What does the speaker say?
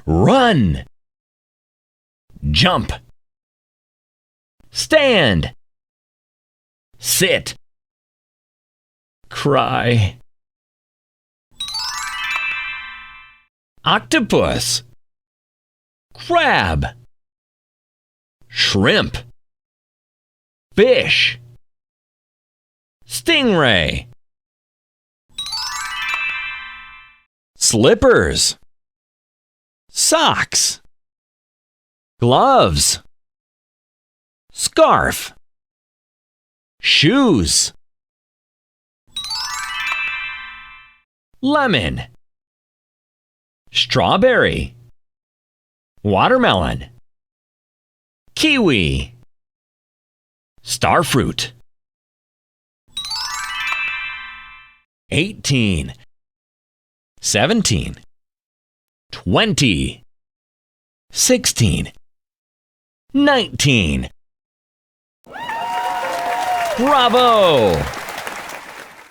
Run. Jump. Stand. Sit. Cry. Octopus. Crab. Shrimp. Fish. Stingray. Slippers. Socks. Gloves. Scarf. Shoes. Lemon. Strawberry. Watermelon. Kiwi. Starfruit. 18, 17, 20, 16, 19. Bravo!